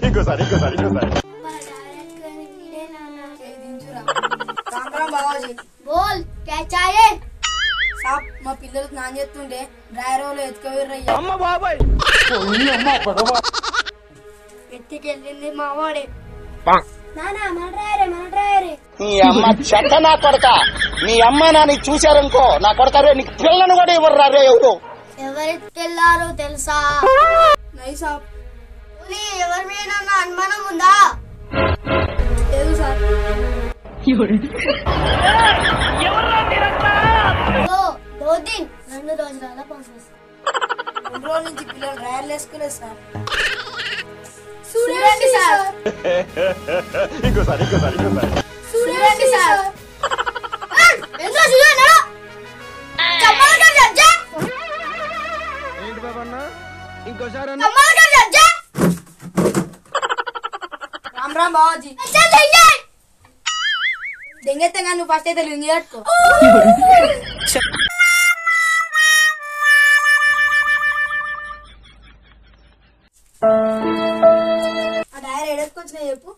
ఇంకోసారి బాబాజీ बोल क्या चाहिए సాబ్ మా పిల్లలు స్నానం చేస్తుంటే డ్రైవర్ ఎత్తుకోర్రయ్యా అమ్మ బాబాయ్ ఎత్తుకెళ్ళింది మా వాడే నానా మన డ్రైవరే నీ అమ్మ చెత్త నా కొడక నీ అమ్మ నాని చూశారనుకో నా కొడక రే నీకు పిల్లను కూడా ఇవ్వరు రే ఎవరు ఎవరెత్తుకెళ్లారో తెలుసా నై సాబ్ ఎవరి మీద అనుమానం ఉందా లేదు సార్ दो दिन 2 రోజుల పంపిస్తా 2 రోజుల నుంచి పిల్లలు డ్రైవర్లు వేసుకోలేదు సార్ చూడండి సార్ ఇంకోసారి చూడండి సార్ ఎంత చూడనా చమ్మగా జడ్జ ఏంటి బాబన్న ఇంకోసారి చమ్మగా జడ్జ రామ్ బాబాజీ చల్ దెంగే దెంగెత్తే నువ్వు ఫస్ట్ అయితే లింగి కట్టుకో ఆ డ్రైవర్ ఎడెత్తుకొచ్చినా చెప్పు